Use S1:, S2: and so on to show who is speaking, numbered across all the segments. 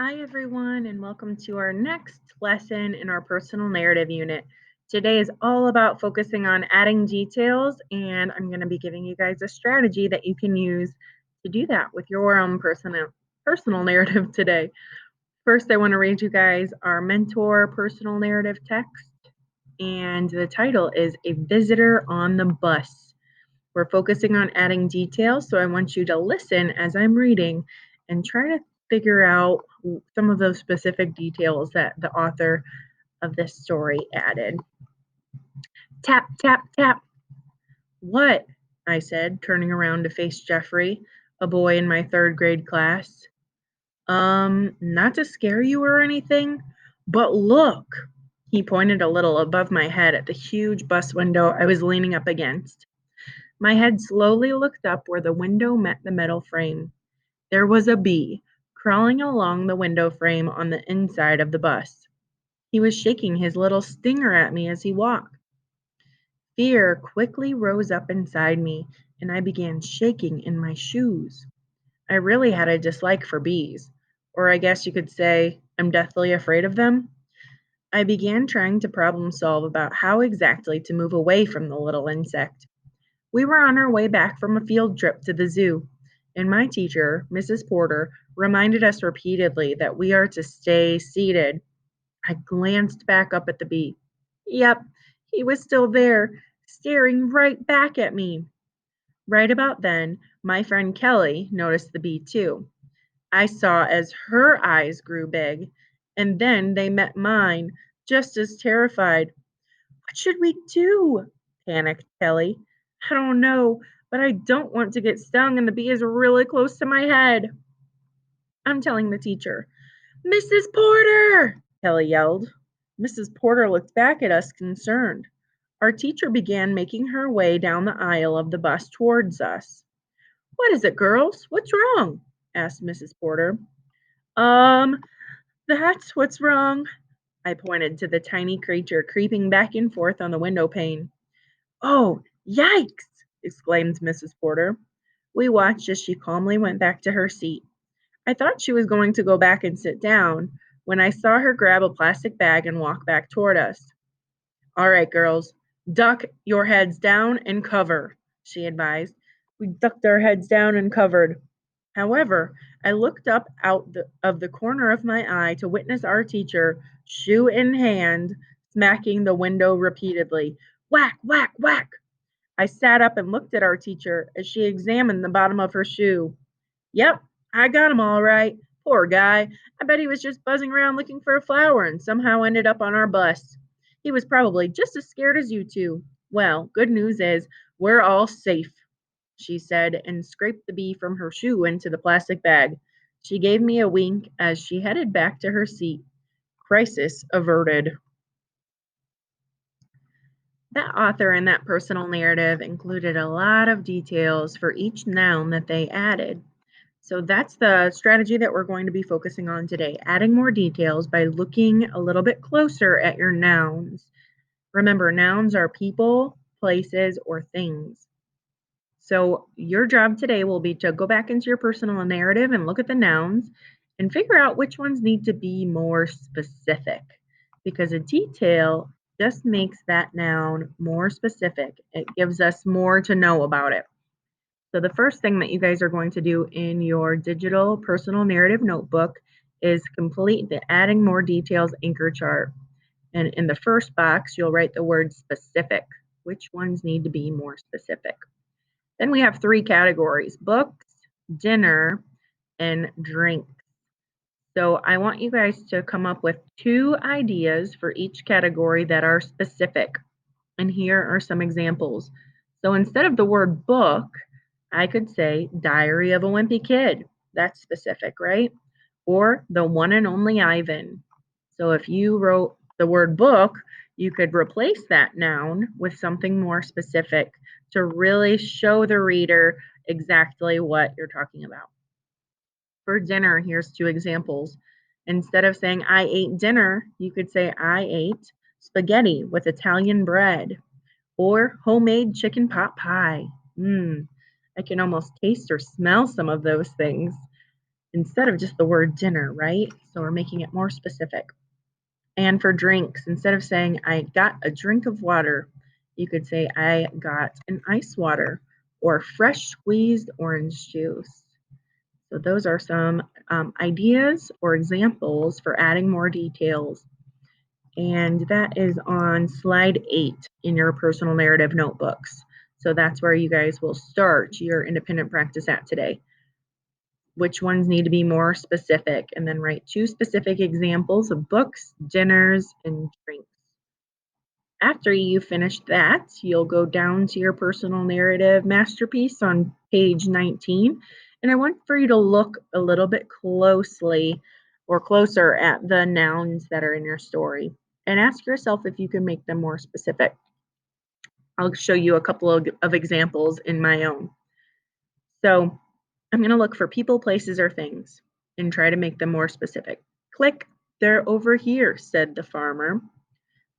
S1: Hi, everyone, and welcome to our next lesson in our personal narrative unit. Today is all about focusing on adding details, and I'm going to be giving you guys a strategy that you can use to do that with your own personal narrative today. First, I want to read you guys our mentor personal narrative text, and the title is A Visitor on the Bus. We're focusing on adding details, so I want you to listen as I'm reading and try to figure out some of those specific details that the author of this story added. Tap, tap, tap. What? I said, turning around to face Jeffrey, a boy in my third grade class. Not to scare you or anything, but look. He pointed a little above my head at the huge bus window I was leaning up against. My head slowly looked up where the window met the metal frame. There was a bee, crawling along the window frame on the inside of the bus. He was shaking his little stinger at me as he walked. Fear quickly rose up inside me, and I began shaking in my shoes. I really had a dislike for bees, or I guess you could say I'm deathly afraid of them. I began trying to problem solve about how exactly to move away from the little insect. We were on our way back from a field trip to the zoo, and my teacher, Mrs. Porter, reminded us repeatedly that we are to stay seated. I glanced back up at the bee. Yep, he was still there, staring right back at me. Right about then, my friend Kelly noticed the bee too. I saw as her eyes grew big, and then they met mine, just as terrified. What should we do? Panicked Kelly. I don't know, but I don't want to get stung and the bee is really close to my head. I'm telling the teacher. Mrs. Porter! Kelly yelled. Mrs. Porter looked back at us concerned. Our teacher began making her way down the aisle of the bus towards us. What is it, girls? What's wrong? Asked Mrs. Porter. Um, that's what's wrong. I pointed to the tiny creature creeping back and forth on the window pane. Oh, yikes! exclaimed Mrs. Porter. We watched as she calmly went back to her seat. I thought she was going to go back and sit down when I saw her grab a plastic bag and walk back toward us. All right, girls, duck your heads down and cover, she advised. We ducked our heads down and covered. However, I looked up of the corner of my eye to witness our teacher, shoe in hand, smacking the window repeatedly. Whack, whack, whack! I sat up and looked at our teacher as she examined the bottom of her shoe. Yep, I got him all right. Poor guy. I bet he was just buzzing around looking for a flower and somehow ended up on our bus. He was probably just as scared as you two. Well, good news is we're all safe, she said, and scraped the bee from her shoe into the plastic bag. She gave me a wink as she headed back to her seat. Crisis averted. That author in that personal narrative included a lot of details for each noun that they added. So that's the strategy that we're going to be focusing on today, adding more details by looking a little bit closer at your nouns. Remember, nouns are people, places, or things. So your job today will be to go back into your personal narrative and look at the nouns and figure out which ones need to be more specific, because a detail just makes that noun more specific. It gives us more to know about it. So the first thing that you guys are going to do in your digital personal narrative notebook is complete the adding more details anchor chart. And in the first box, you'll write the word specific. Which ones need to be more specific? Then we have three categories: books, dinner, and drink. So I want you guys to come up with 2 ideas for each category that are specific. And here are some examples. So instead of the word book, I could say Diary of a Wimpy Kid. That's specific, right? Or The One and Only Ivan. So if you wrote the word book, you could replace that noun with something more specific to really show the reader exactly what you're talking about. For dinner, here's 2 examples. Instead of saying I ate dinner, you could say I ate spaghetti with Italian bread or homemade chicken pot pie. I can almost taste or smell some of those things. instead of just the word dinner, right? So we're making it more specific. And for drinks, instead of saying, I got a drink of water, you could say, I got an ice water or fresh squeezed orange juice. So those are some ideas or examples for adding more details. And that is on slide 8 in your personal narrative notebooks. So that's where you guys will start your independent practice at today. Which ones need to be more specific, and then write 2 specific examples of books, dinners, and drinks. After you finish that, you'll go down to your personal narrative masterpiece on page 19, and I want for you to look a little bit closely or closer at the nouns that are in your story and ask yourself if you can make them more specific. I'll show you a couple of examples in my own. So I'm going to look for people, places, or things and try to make them more specific. Click, they're over here, said the farmer.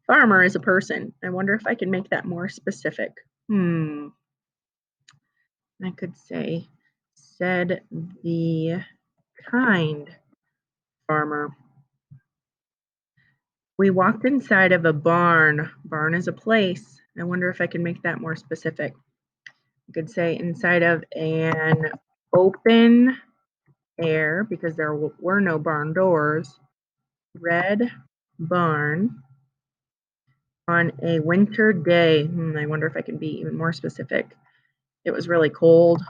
S1: Farmer is a person. I wonder if I can make that more specific. I could say, said the kind farmer. We walked inside of a barn. Barn is a place. I wonder if I can make that more specific. I could say inside of an open air, because there were no barn doors, red barn on a winter day. I wonder if I can be even more specific. It was really cold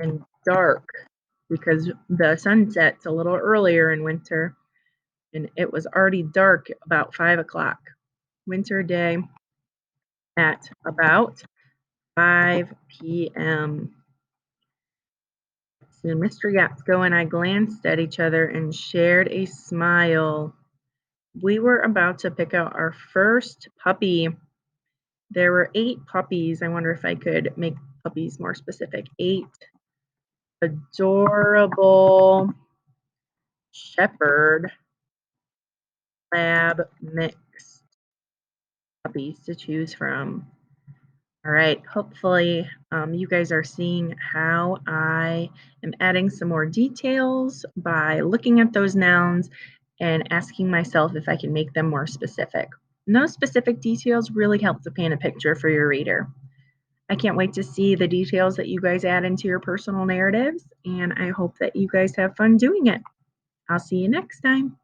S1: and dark because the sun sets a little earlier in winter, and it was already dark about 5 o'clock. Winter day at about 5 p.m. So Mr. Yapsko and I glanced at each other and shared a smile. We were about to pick out our first puppy. There were 8 puppies. I wonder if I could make puppies more specific. 8 adorable shepherd lab mixed puppies to choose from. All right, hopefully you guys are seeing how I am adding some more details by looking at those nouns and asking myself if I can make them more specific. And those specific details really help to paint a picture for your reader. I can't wait to see the details that you guys add into your personal narratives, and I hope that you guys have fun doing it. I'll see you next time.